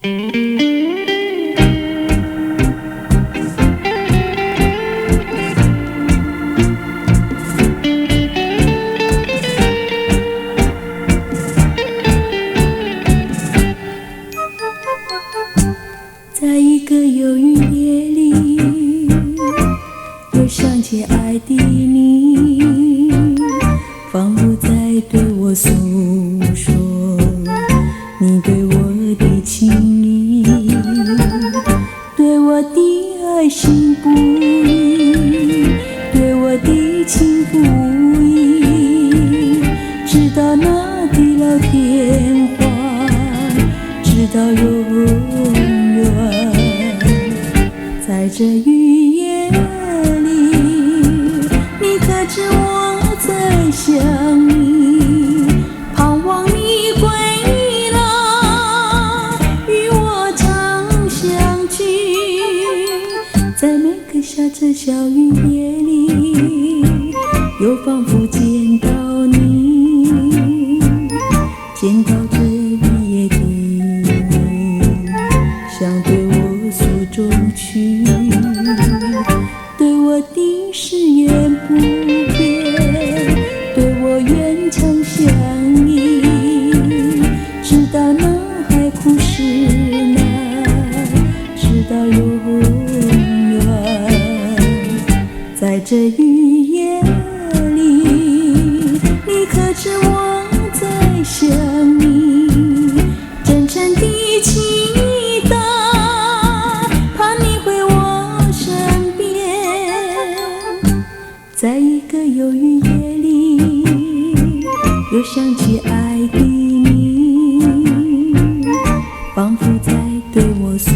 在一个忧郁夜里，又想起爱的你，仿佛在对我诉说你对我的情意，对我的爱心不移，对我的情不移，直到那地老天荒，直到永远。在这雨夜里，你可知我在想你，盼望你归来，与我常相聚。在每个下着小雨夜里，又仿佛见到你，见到这雨夜的你，想对我诉衷曲，对我的誓言不变，对我愿常相依，直到那海枯石烂，直到永远。在这雨夜里，你可知我在想你，真诚的期待，盼你回我身边。在一个忧郁夜里，又想起爱的你，仿佛在对我诉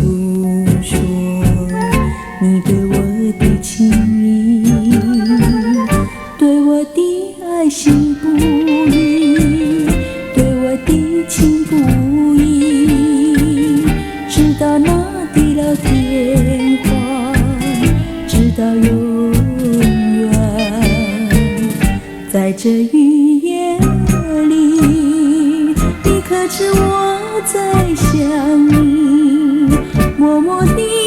说你对我的情意，对我的爱心不移，对我的情不移，直到那地老天荒，直到永远。在这雨夜里，你可知我在想你，默默地